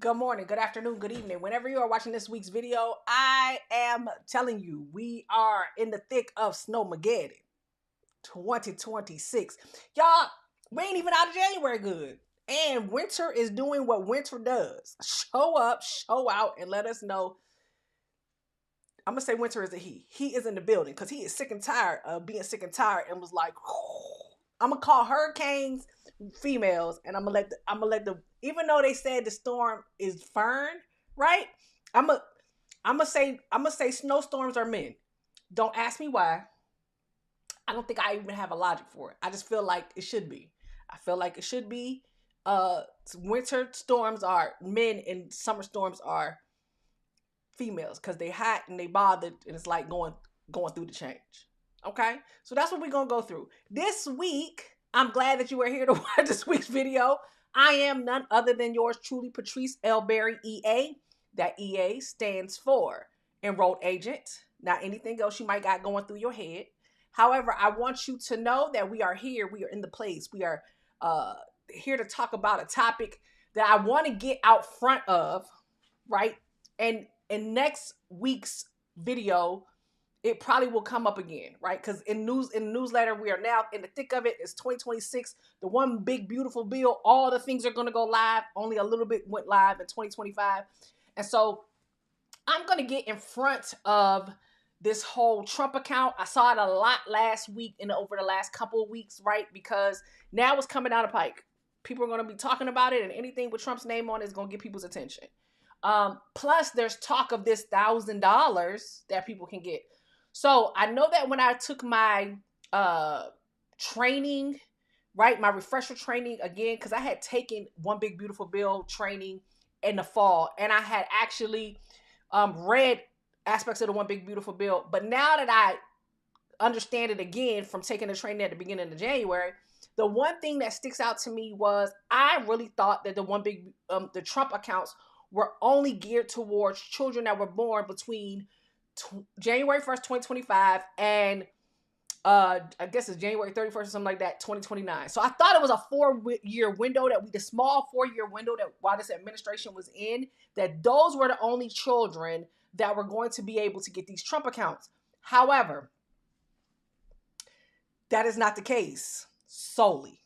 Good morning, good afternoon, good evening. Whenever you are watching this week's video, I am telling you, we are in the thick of Snowmageddon 2026. Y'all, we ain't even out of January good. And winter is doing what winter does. Show up, show out, and let us know. I'm going to say winter is a he. He is in the building because he is sick and tired of being sick and tired and was like, I'm going to call hurricanes females, and I'm gonna let the even though they said the storm is Fern, right? I'm gonna say snowstorms are men. Don't ask me why. I don't think I even have a logic for it. I just feel like it should be. I feel like it should be. Winter storms are men and summer storms are females because they hot and they bothered and it's like going through the change. Okay, so that's what we're gonna go through this week. I'm glad that you are here to watch this week's video. I am none other than yours truly, Patrice L. EA. That EA stands for Enrolled Agent, not anything else you might got going through your head. However, I want you to know that we are here. We are in the place. We are here to talk about a topic that I want to get out front of, right? And in next week's video, it probably will come up again, right? Because in the newsletter, we are now in the thick of it. It's 2026, the one big beautiful bill. All the things are going to go live. Only a little bit went live in 2025, and so I'm going to get in front of this whole Trump account. I saw it a lot last week and over the last couple of weeks, right? Because now it's coming down the pike. People are going to be talking about it, and anything with Trump's name on it is going to get people's attention. Plus, there's talk of this $1,000 that people can get. So I know that when I took my training, right, my refresher training again, because I had taken One Big Beautiful Bill training in the fall, and I had actually read aspects of the One Big Beautiful Bill. But now that I understand it again from taking the training at the beginning of January, the one thing that sticks out to me was I really thought that the Trump accounts were only geared towards children that were born between January 1st, 2025 and I guess it's January 31st or something like that, 2029. So I thought it was a 4-year window the small 4-year window that while this administration was in, that those were the only children that were going to be able to get these Trump accounts. However, that is not the case solely.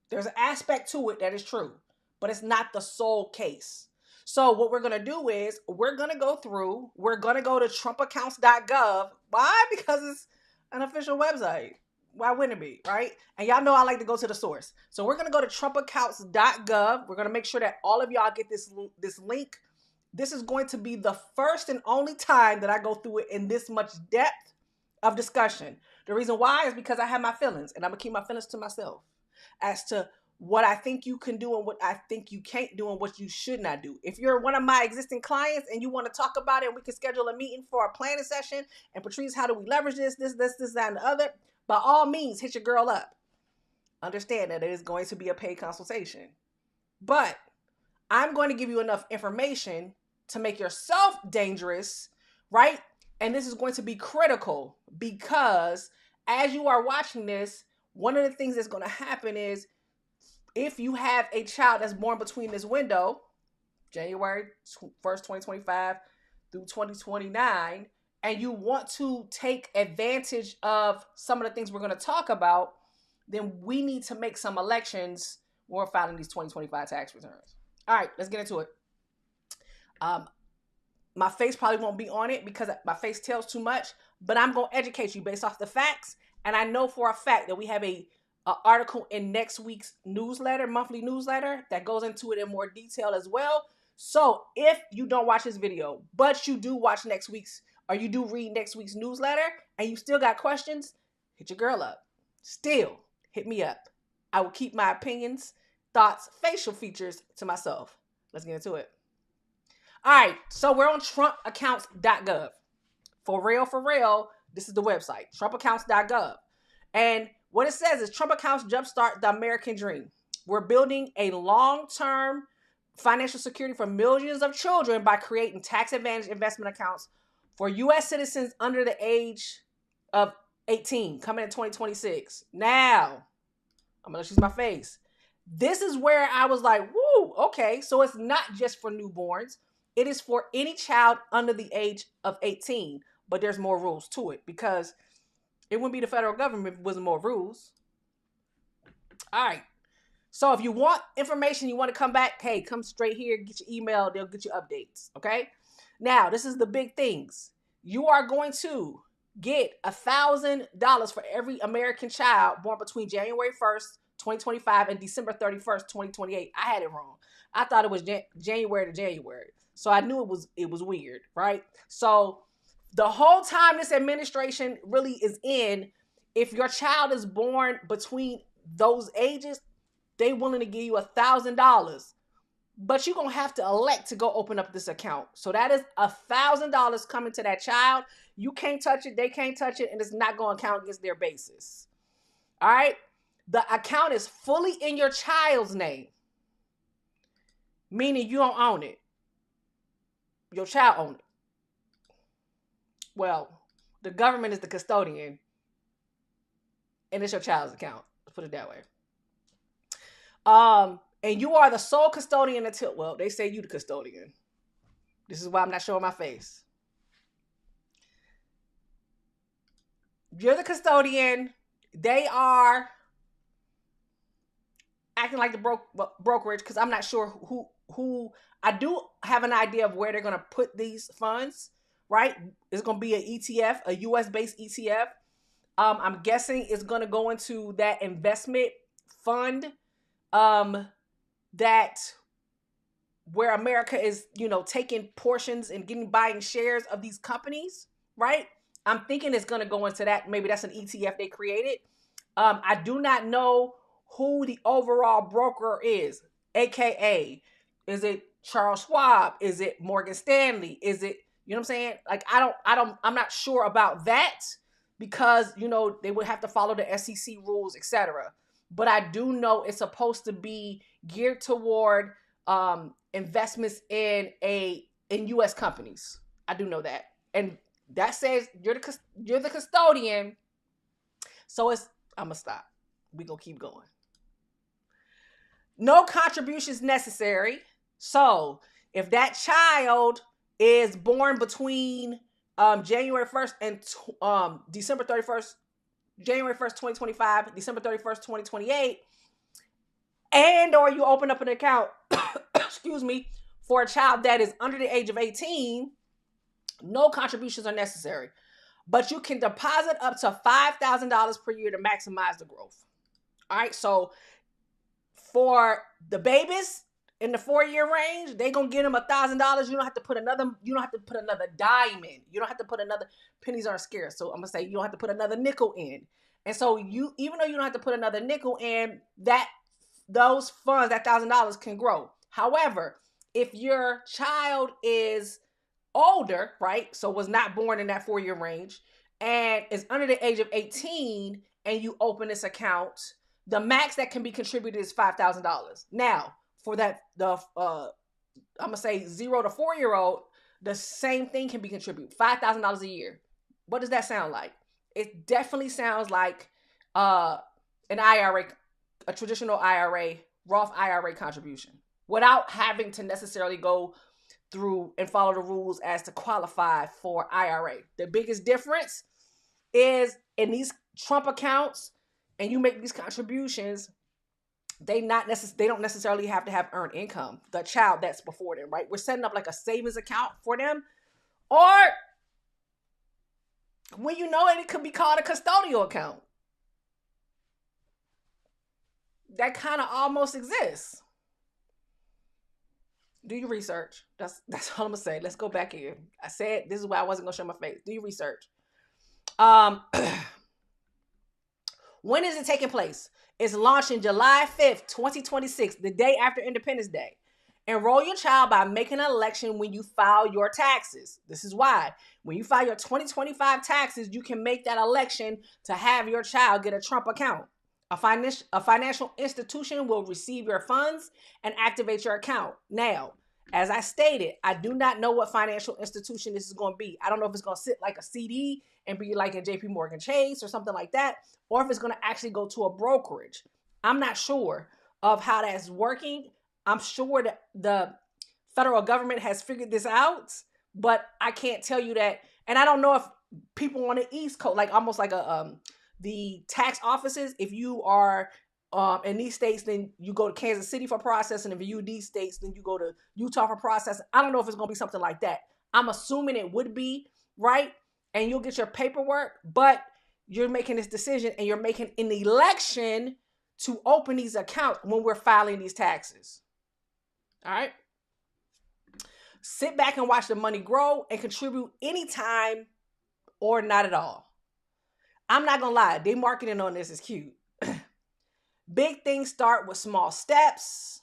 There's an aspect to it that is true, but it's not the sole case. So what we're going to do is we're going to go to trumpaccounts.gov. Why? Because it's an official website. Why wouldn't it be, right? And y'all know I like to go to the source. So we're going to go to trumpaccounts.gov. We're going to make sure that all of y'all get this link. This is going to be the first and only time that I go through it in this much depth of discussion. The reason why is because I have my feelings, and I'm going to keep my feelings to myself as to what I think you can do and what I think you can't do and what you should not do. If you're one of my existing clients and you want to talk about it and we can schedule a meeting for a planning session and Patrice, how do we leverage this, that, and the other, by all means, hit your girl up. Understand that it is going to be a paid consultation. But I'm going to give you enough information to make yourself dangerous, right? And this is going to be critical because as you are watching this, one of the things that's going to happen is if you have a child that's born between this window, January 1st, 2025 through 2029, and you want to take advantage of some of the things we're going to talk about, then we need to make some elections when we're filing these 2025 tax returns. All right, let's get into it. My face probably won't be on it because my face tells too much, but I'm going to educate you based off the facts. And I know for a fact that we have a article in next week's monthly newsletter that goes into it in more detail as well. So if you don't watch this video, but you do watch you do read next week's newsletter and you still got questions, hit your girl up. Still hit me up. I will keep my opinions, thoughts, facial features to myself. Let's get into it. All right. So we're on trumpaccounts.gov. For real, this is the website, trumpaccounts.gov. And what it says is Trump accounts jumpstart the American dream. We're building a long-term financial security for millions of children by creating tax advantage investment accounts for U.S. citizens under the age of 18 coming in 2026. Now, I'm going to use my face. This is where I was like, woo, Oh, okay. So it's not just for newborns. It is for any child under the age of 18. But there's more rules to it because it wouldn't be the federal government if it wasn't more rules. All right. So if you want information, you want to come back, hey, come straight here, get your email, they'll get you updates. Okay. Now, this is the big things. You are going to get $1,000 for every American child born between January 1st, 2025 and December 31st, 2028. I had it wrong. I thought it was January to January. So I knew it was weird, right? So the whole time this administration really is in, if your child is born between those ages, they willing to give you $1,000. But you're going to have to elect to go open up this account. So that is $1,000 coming to that child. You can't touch it. They can't touch it. And it's not going to count against their basis. All right. The account is fully in your child's name. Meaning you don't own it. Your child owns it. Well, the government is the custodian. And it's your child's account. Let's put it that way. And you are the sole custodian until, well, they say you the custodian. This is why I'm not showing my face. You're the custodian. They are acting like the brokerage because I'm not sure who. I do have an idea of where they're going to put these funds, right? It's going to be an ETF, a US-based ETF. I'm guessing it's going to go into that investment fund that where America is, taking portions and buying shares of these companies, right? I'm thinking it's going to go into that. Maybe that's an ETF they created. I do not know who the overall broker is, AKA, is it Charles Schwab? Is it Morgan Stanley? Is it, you know what I'm saying? Like, I'm not sure about that because, they would have to follow the SEC rules, etc. But I do know it's supposed to be geared toward investments in U.S. companies. I do know that, and that says you're the custodian. So I'm gonna stop. We gonna keep going. No contributions necessary. So if that child is born between January 1st and December 31st. January 1st, 2025, December 31st, 2028, and or you open up an account, excuse me, for a child that is under the age of 18, no contributions are necessary. But you can deposit up to $5,000 per year to maximize the growth. All right, so for the babies in the 4-year range, they gonna get them $1,000. You don't have to put another dime in. You don't have to put another, pennies aren't scarce. So I'm gonna say you don't have to put another nickel in. And so even though you don't have to put another nickel in, those funds, that $1,000 can grow. However, if your child is older, right? So was not born in that 4-year range and is under the age of 18 and you open this account, the max that can be contributed is $5,000. Now, for that, I'm gonna say 0 to 4-year-old, the same thing can be contributed, $5,000 a year. What does that sound like? It definitely sounds like an IRA, a traditional IRA, Roth IRA contribution, without having to necessarily go through and follow the rules as to qualify for IRA. The biggest difference is in these Trump accounts, and you make these contributions, they don't necessarily have to have earned income, the child that's before them, right? We're setting up like a savings account for them, or when it could be called a custodial account. That kind of almost exists. Do your research. That's all I'm gonna say. Let's go back here. I said this is why I wasn't gonna show my face. Do your research. When is it taking place? It's launching July 5th, 2026, the day after Independence Day. Enroll your child by making an election when you file your taxes. This is why. When you file your 2025 taxes, you can make that election to have your child get a Trump account. A financial institution will receive your funds and activate your account. Now, as I stated, I do not know what financial institution this is going to be. I don't know if it's going to sit like a CD and be like a JP Morgan Chase or something like that, or if it's going to actually go to a brokerage. I'm not sure of how that's working. I'm sure that the federal government has figured this out, but I can't tell you that. And I don't know if people on the East Coast, like almost like the tax offices, if you are in these states, then you go to Kansas City for processing. If you these states, then you go to Utah for processing. I don't know if it's going to be something like that. I'm assuming it would be, right? And you'll get your paperwork, but you're making this decision and you're making an election to open these accounts when we're filing these taxes. All right. Sit back and watch the money grow and contribute anytime or not at all. I'm not going to lie. They marketing on this is cute. Big things start with small steps.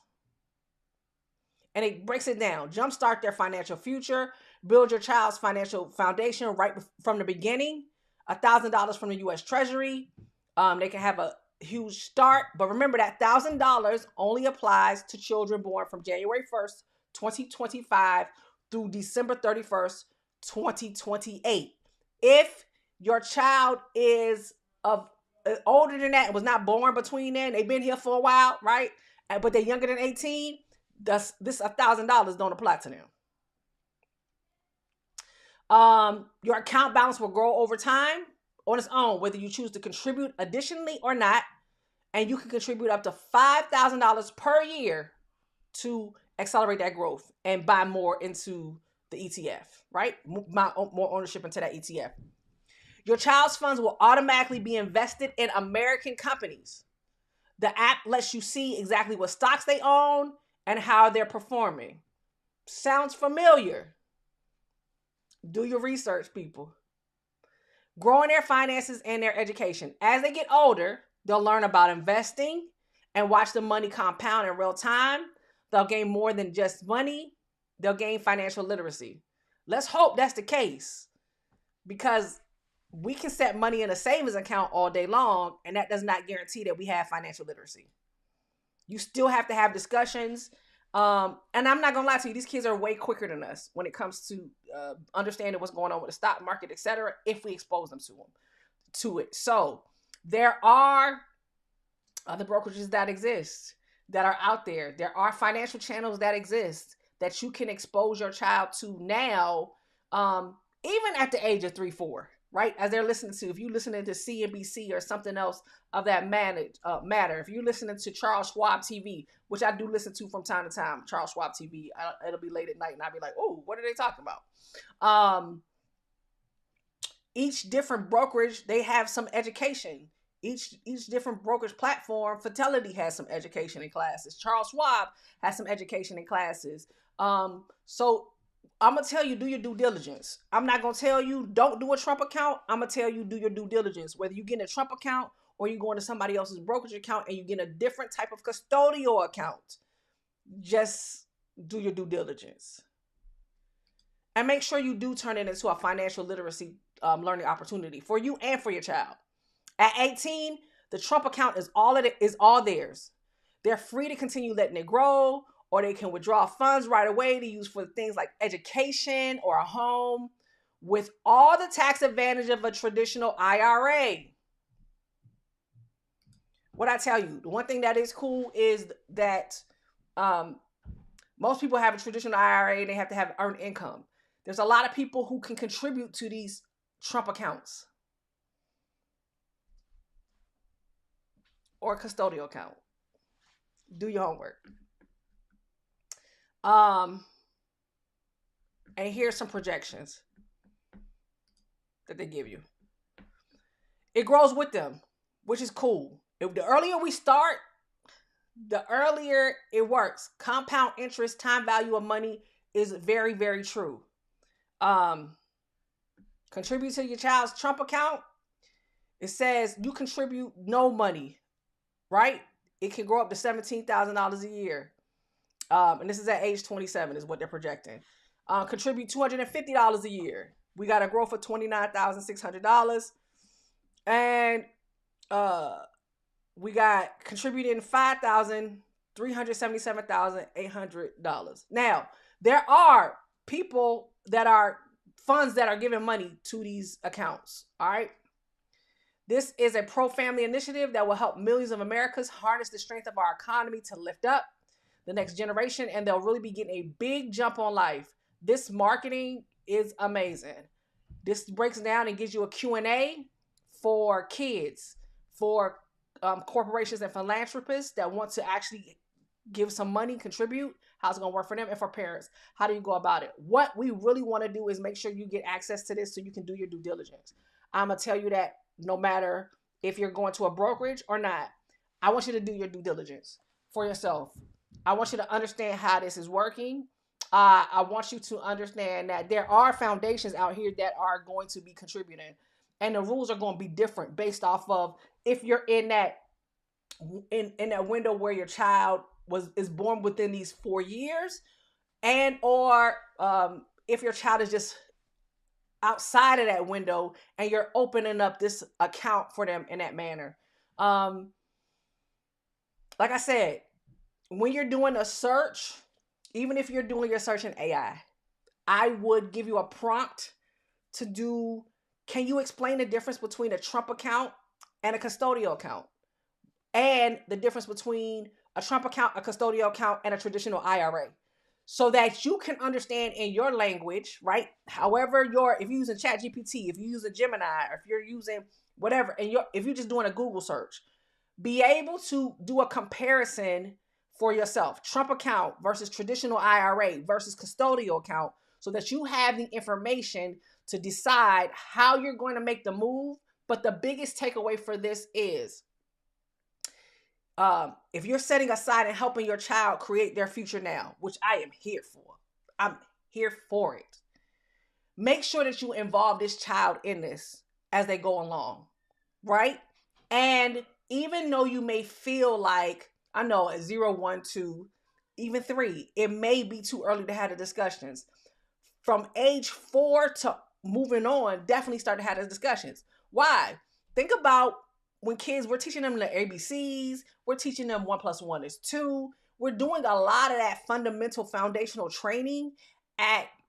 And it breaks it down. Jumpstart their financial future. Build your child's financial foundation right from the beginning. $1,000 from the U.S. Treasury. They can have a huge start. But remember that $1,000 only applies to children born from January 1st, 2025 through December 31st, 2028. If your child is of older than that and was not born between then, they've been here for a while, right? But they're younger than 18, this $1,000 don't apply to them. Your account balance will grow over time on its own, whether you choose to contribute additionally or not. And you can contribute up to $5,000 per year to accelerate that growth and buy more into the ETF, right? More ownership into that ETF. Your child's funds will automatically be invested in American companies. The app lets you see exactly what stocks they own and how they're performing. Sounds familiar? Do your research, people. Growing their finances and their education. As they get older, they'll learn about investing and watch the money compound in real time. They'll gain more than just money. They'll gain financial literacy. Let's hope that's the case, because we can set money in a savings account all day long, and that does not guarantee that we have financial literacy. You still have to have discussions. And I'm not gonna lie to you, these kids are way quicker than us when it comes to understanding what's going on with the stock market, etc., if we expose them to it. So there are other brokerages that exist, that are out there. There are financial channels that exist that you can expose your child to now, even at the age of 3-4, right? As they're listening to, if you're listening to CNBC or something else of that matter, if you're listening to Charles Schwab TV, which I do listen to from time to time, Charles Schwab TV, it'll be late at night and I'll be like, oh, what are they talking about? Each different brokerage, they have some education. Each different brokerage platform, Fidelity has some education in classes. Charles Schwab has some education in classes. So I'm going to tell you, do your due diligence. I'm not going to tell you, don't do a Trump account. I'm going to tell you, do your due diligence. Whether you get a Trump account or you go into somebody else's brokerage account and you get a different type of custodial account, just do your due diligence. And make sure you do turn it into a financial literacy learning opportunity for you and for your child. At 18, the Trump account is all theirs. They're free to continue letting it grow, or they can withdraw funds right away to use for things like education or a home, with all the tax advantage of a traditional IRA. What I tell you, the one thing that is cool is that most people have a traditional IRA and they have to have earned income. There's a lot of people who can contribute to these Trump accounts or a custodial account. Do your homework. And here's some projections that they give you. It grows with them, which is cool. The earlier we start, the earlier it works. Compound interest, time value of money is very, very true. Contribute to your child's Trump account. It says you contribute no money, right? It can grow up to $17,000 a year. And this is at age 27 is what they're projecting. Contribute $250 a year. We got a growth of $29,600. And we got contributing $5,377,800. Now, there are people that are funds that are giving money to these accounts. All right. This is a pro-family initiative that will help millions of Americans harness the strength of our economy to lift up. the next generation, and they'll really be getting a big jump on life. This marketing is amazing. This breaks down and gives you a Q&A for kids, for corporations and philanthropists that want to actually give some money, contribute. How's it going to work for them? And for parents, how do you go about it? What we really want to do is make sure you get access to this so you can do your due diligence. I'm going to tell you that no matter if you're going to a brokerage or not, I want you to do your due diligence for yourself. I want you to understand how this is working. I want you to understand that there are foundations out here that are going to be contributing, and the rules are going to be different based off of if you're in that window where your child is born within these 4 years, and or if your child is just outside of that window and you're opening up this account for them in that manner. Like I said, when you're doing a search, even if you're doing your search in AI, I would give you a prompt to do, can you explain the difference between a Trump account and a custodial account? And the difference between a Trump account, a custodial account, and a traditional IRA. So that you can understand in your language, right? However, if you're using ChatGPT, if you're using Gemini, or if you're using whatever, and if you're just doing a Google search, be able to do a comparison for yourself. Trump account versus traditional IRA versus custodial account, so that you have the information to decide how you're going to make the move. But the biggest takeaway for this is, if you're setting aside and helping your child create their future now, which I am here for, I'm here for it. Make sure that you involve this child in this as they go along, right? And even though you may feel like, I know at 0, 1, 2, even 3, it may be too early to have the discussions. From age 4 to moving on, definitely start to have those discussions. Why? Think about when kids, we're teaching them the ABCs, we're teaching them 1 + 1 is 2. We're doing a lot of that fundamental foundational training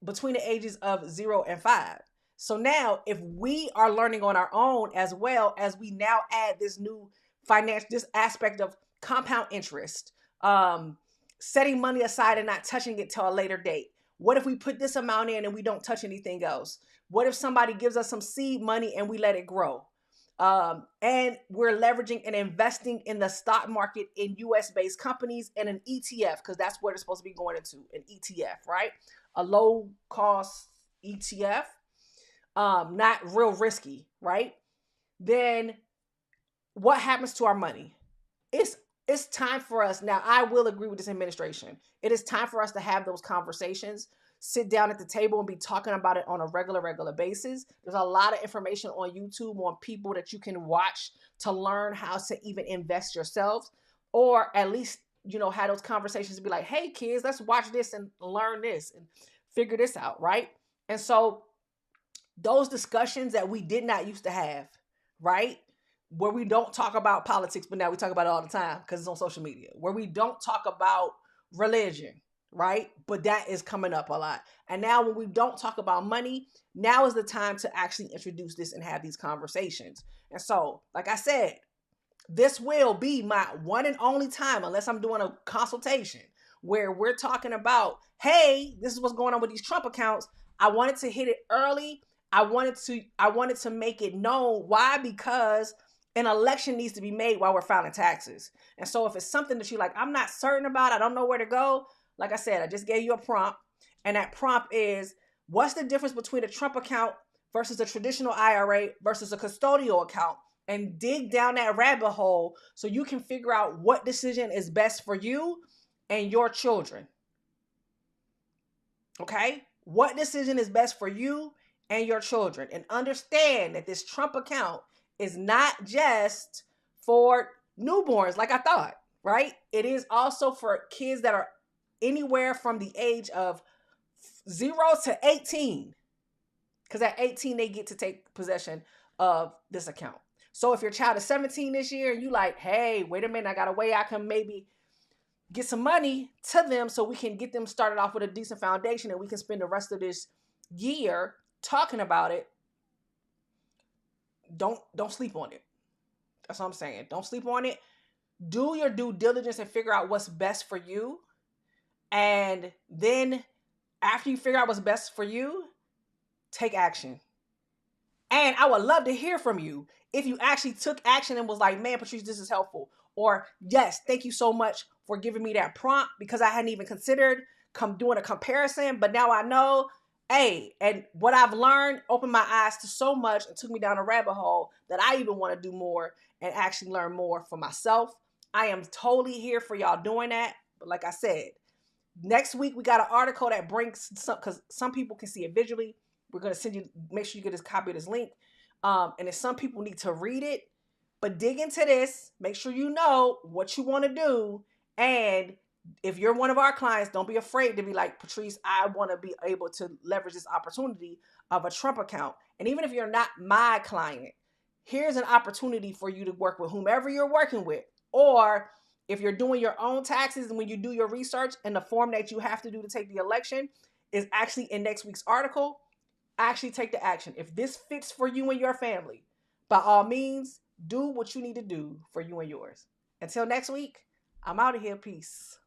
between the ages of 0 and 5. So now, if we are learning on our own, as well as we now add this new this aspect of compound interest, setting money aside and not touching it till a later date. What if we put this amount in and we don't touch anything else? What if somebody gives us some seed money and we let it grow? And we're leveraging and investing in the stock market in US-based companies and an ETF, because that's what it's supposed to be going into, an ETF, right? A low-cost ETF, not real risky, right? Then what happens to our money? It's time for us. Now, I will agree with this administration. It is time for us to have those conversations, sit down at the table and be talking about it on a regular basis. There's a lot of information on YouTube on people that you can watch to learn how to even invest yourselves, or at least, have those conversations and be like, hey kids, let's watch this and learn this and figure this out, right? And so those discussions that we did not used to have, right? Where we don't talk about politics, but now we talk about it all the time because it's on social media. Where we don't talk about religion, right? But that is coming up a lot. And now when we don't talk about money, now is the time to actually introduce this and have these conversations. And so, like I said, this will be my one and only time, unless I'm doing a consultation, where we're talking about, hey, this is what's going on with these Trump accounts. I wanted to hit it early. I wanted to make it known. Why? Because an election needs to be made while we're filing taxes. And so if it's something that you're like, I'm not certain about, I don't know where to go. Like I said, I just gave you a prompt. And that prompt is, what's the difference between a Trump account versus a traditional IRA versus a custodial account? And dig down that rabbit hole so you can figure out what decision is best for you and your children. Okay? What decision is best for you and your children? And understand that this Trump account is not just for newborns like I thought, right? It is also for kids that are anywhere from the age of 0 to 18. Because at 18, they get to take possession of this account. So if your child is 17 this year and you like, hey, wait a minute, I got a way I can maybe get some money to them so we can get them started off with a decent foundation and we can spend the rest of this year talking about it. Don't sleep on it. That's what I'm saying. Don't sleep on it. Do your due diligence and figure out what's best for you And then after you figure out what's best for you, take action. And I would love to hear from you if you actually took action and was like, man, Patrice, this is helpful. Or, yes, thank you so much for giving me that prompt because I hadn't even considered doing a comparison. But now I know, hey, and what I've learned opened my eyes to so much and took me down a rabbit hole that I even want to do more and actually learn more for myself. I am totally here for y'all doing that. But like I said, next week we got an article that brings some, because some people can see it visually. We're going to send you, make sure you get this copy of this link. And if some people need to read it, but dig into this, make sure you know what you want to do. And if you're one of our clients, don't be afraid to be like, Patrice, I want to be able to leverage this opportunity of a Trump account. And even if you're not my client, here's an opportunity for you to work with whomever you're working with. Or if you're doing your own taxes and when you do your research and the form that you have to do to take the election is actually in next week's article, actually take the action. If this fits for you and your family, by all means, do what you need to do for you and yours. Until next week, I'm out of here. Peace.